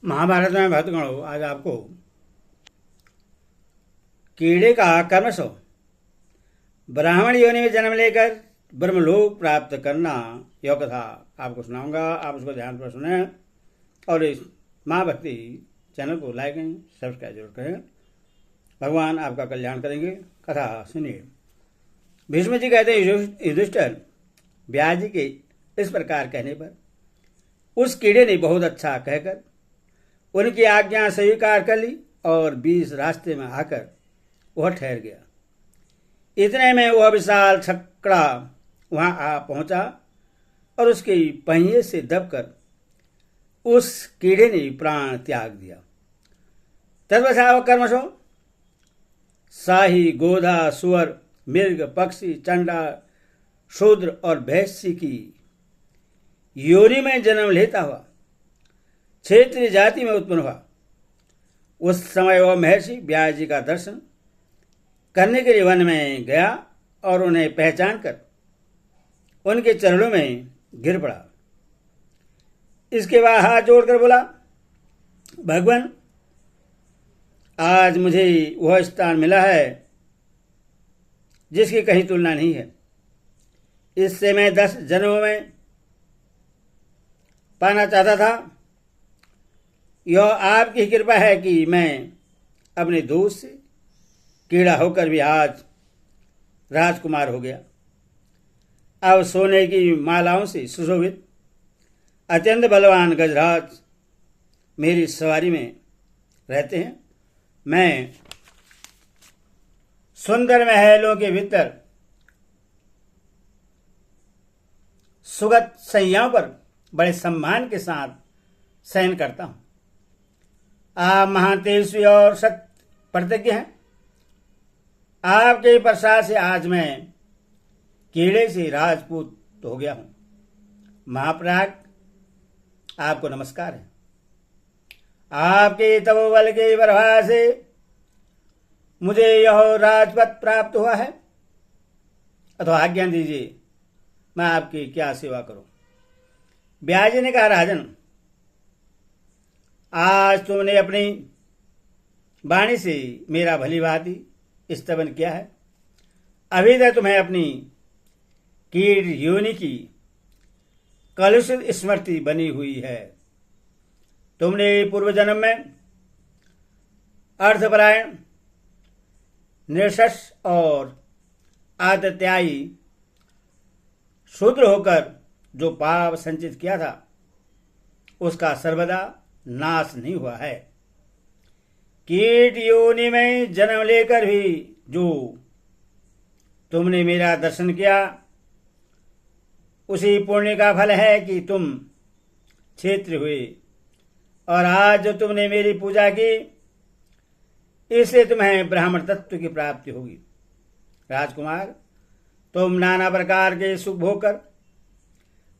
महाभारत में भक्तगणों, आज आपको कीड़े का कर्मशो ब्राह्मण योनि में जन्म लेकर ब्रह्मलोक प्राप्त करना यह कथा आपको सुनाऊंगा। आप उसको ध्यान पर सुने और इस माँ भक्ति चैनल को लाइक एंड सब्सक्राइब जरूर करें। भगवान आपका कल्याण करेंगे। कथा सुनिए। भीष्म जी कहते हैं, युधिष्ठिर, व्यास जी के इस प्रकार कहने पर उस कीड़े ने बहुत अच्छा कहकर उनकी आज्ञा स्वीकार कर ली और 20 रास्ते में आकर वह ठहर गया। इतने में वह विशाल छकड़ा वहां आ पहुंचा और उसके पहिए से दबकर उस कीड़े ने प्राण त्याग दिया। तत्पश्चात कर्मशो शाही, गोधा, सुअर, मृग, पक्षी, चंडा, शूद्र और वैश्य की योनि में जन्म लेता हुआ क्षेत्रीय जाति में उत्पन्न हुआ। उस समय वह महर्षि व्यास जी का दर्शन करने के लिए वन में गया और उन्हें पहचान कर उनके चरणों में गिर पड़ा। इसके बाद हाथ जोड़कर बोला, भगवान, आज मुझे वह स्थान मिला है जिसकी कहीं तुलना नहीं है। इससे मैं 10 जन्मों में पाना चाहता था। यह आपकी कृपा है कि मैं अपने दोस्त से कीड़ा होकर भी आज राजकुमार हो गया। अब सोने की मालाओं से सुशोभित अत्यंत बलवान गजराज मेरी सवारी में रहते हैं। मैं सुंदर महलों के भीतर सुगत शैयाओं पर बड़े सम्मान के साथ शयन करता हूं। आप महान तेजस्वी और सत्य प्रतिज्ञ हैं। आपके प्रसाद से आज मैं कीड़े से राजपूत हो गया हूं। महाप्राग, आपको नमस्कार है। आपके तपोबल के प्रभाव से मुझे यह राजपद प्राप्त हुआ है, अथवा आज्ञा दीजिए, मैं आपकी क्या सेवा करूं। व्यास जी ने कहा, राजन, आज तुमने अपनी वाणी से मेरा भली भांति स्तवन किया है। अभी तक तुम्हें अपनी कीट योनि की कलुषित स्मृति बनी हुई है। तुमने पूर्व जन्म में अर्थपरायण, निर्शस और आदत्यायी शूद्र होकर जो पाप संचित किया था उसका सर्वदा नाश नहीं हुआ है। कीट योनि में जन्म लेकर भी जो तुमने मेरा दर्शन किया, उसी पुण्य का फल है कि तुम क्षेत्र हुए, और आज जो तुमने मेरी पूजा की, इससे तुम्हें ब्राह्मण तत्व की प्राप्ति होगी। राजकुमार, तुम नाना प्रकार के सुख भोगकर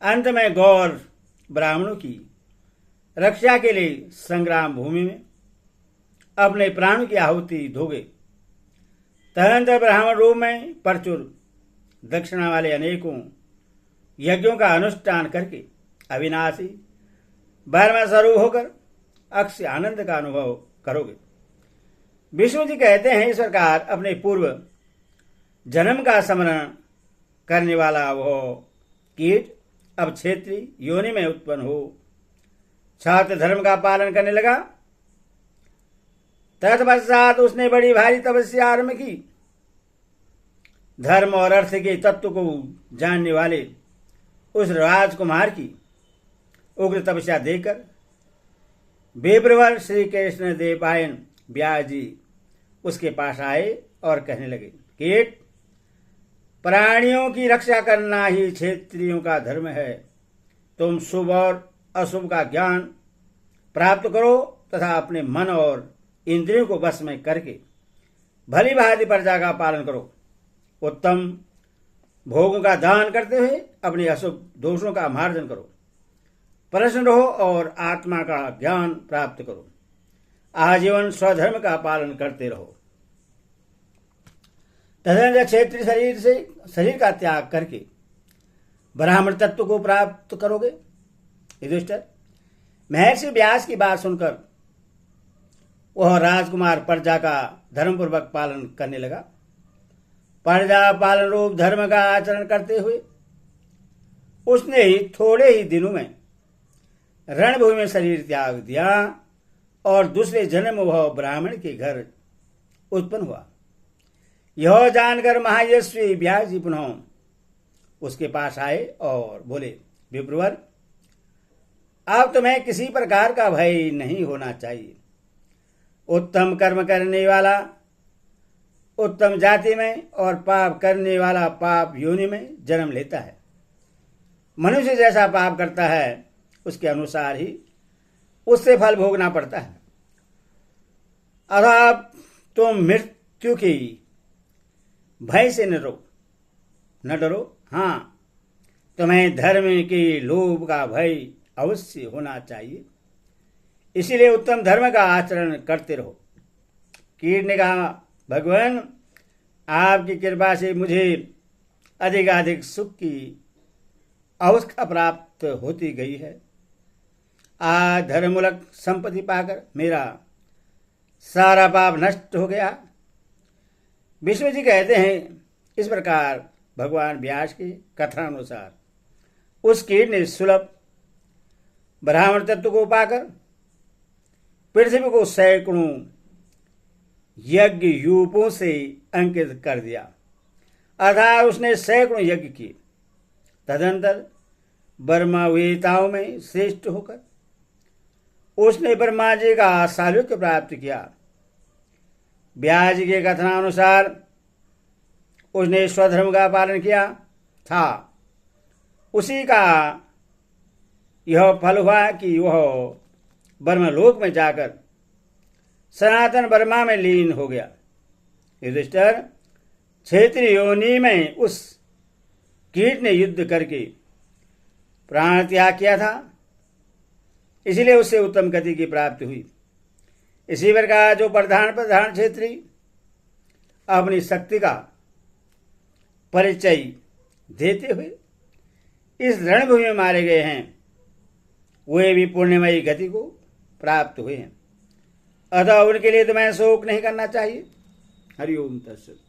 अंत में गौर ब्राह्मणों की रक्षा के लिए संग्राम भूमि में अपने प्राणों की आहुति दोगे। तदनंतर ब्राह्मण रूप में प्रचुर दक्षिणा वाले अनेकों यज्ञों का अनुष्ठान करके अविनाशी ब्रह्म स्वरूप होकर अक्षय आनंद का अनुभव करोगे। विष्णु जी कहते हैं, इस प्रकार अपने पूर्व जन्म का स्मरण करने वाला वह कीट अब क्षेत्रीय योनि में उत्पन्न हो छात्र धर्म का पालन करने लगा। तत्पश्चात उसने बड़ी भारी तपस्या आरंभ की। धर्म और अर्थ के तत्व को जानने वाले उस राजकुमार की उग्र तपस्या देखकर विप्रवर श्री कृष्ण देवपायन व्यास जी उसके पास आए और कहने लगे, कीट, प्राणियों की रक्षा करना ही क्षेत्रियों का धर्म है। तुम शुभ और अशुभ का ज्ञान प्राप्त करो तथा अपने मन और इंद्रियों को वश में करके भली भांति प्रजा का पालन करो। उत्तम भोगों का दान करते हुए अपने अशुभ दोषों का मार्जन करो। प्रसन्न रहो और आत्मा का ज्ञान प्राप्त करो। आजीवन स्वधर्म का पालन करते रहो। तदनंतर क्षेत्रीय शरीर का त्याग करके ब्राह्मण तत्व को प्राप्त करोगे। युधिष्ठिर, महर्षि व्यास की बात सुनकर वह राजकुमार प्रजा का धर्मपूर्वक पालन करने लगा। प्रजा पालन रूप धर्म का आचरण करते हुए उसने ही थोड़े ही दिनों में रणभूमि में शरीर त्याग दिया और दूसरे जन्म वह ब्राह्मण के घर उत्पन्न हुआ। यह जानकर महायशस्वी व्यास जी पुनः उसके पास आए और बोले, विप्रवर, अब तुम्हें किसी प्रकार का भय नहीं होना चाहिए। उत्तम कर्म करने वाला उत्तम जाति में और पाप करने वाला पाप योनि में जन्म लेता है। मनुष्य जैसा पाप करता है उसके अनुसार ही उससे फल भोगना पड़ता है। अतः तुम मृत्यु की भय से न डरो। हाँ, तुम्हें धर्म के लोभ का भय अवश्य होना चाहिए, इसीलिए उत्तम धर्म का आचरण करते रहो। कीट ने कहा, भगवान, आपकी कृपा से मुझे अधिकाधिक सुख की अवस्था प्राप्त होती गई है। आज धर्ममूलक संपत्ति पाकर मेरा सारा पाप नष्ट हो गया। विष्णु जी कहते हैं, इस प्रकार भगवान व्यास के कथनानुसार उस कीट ने सुलभ ब्राह्मण तत्व को पाकर पृथ्वी को सैकड़ों यज्ञ यूपों से अंकित कर दिया, अर्थात उसने सैकड़ों यज्ञ किए। तदंतर ब्रह्मा वेताओं में श्रेष्ठ होकर उसने ब्रह्मा जी का सालोक्य प्राप्त किया। व्यास जी के कथनानुसार उसने स्वधर्म का पालन किया था। उसी का यह फल हुआ कि वह ब्रह्मलोक में जाकर सनातन ब्रह्मा में लीन हो गया। युधिष्ठिर, क्षेत्रीय योनि में उस कीट ने युद्ध करके प्राण त्याग किया था, इसलिए उससे उत्तम गति की प्राप्ति हुई। इसी प्रकार जो प्रधान क्षेत्रीय अपनी शक्ति का परिचय देते हुए इस रणभूमि में मारे गए हैं, वे भी पुण्यमयी गति को प्राप्त हुए हैं। अतः उनके लिए तुम्हें शोक नहीं करना चाहिए। हरिओम तत्सत।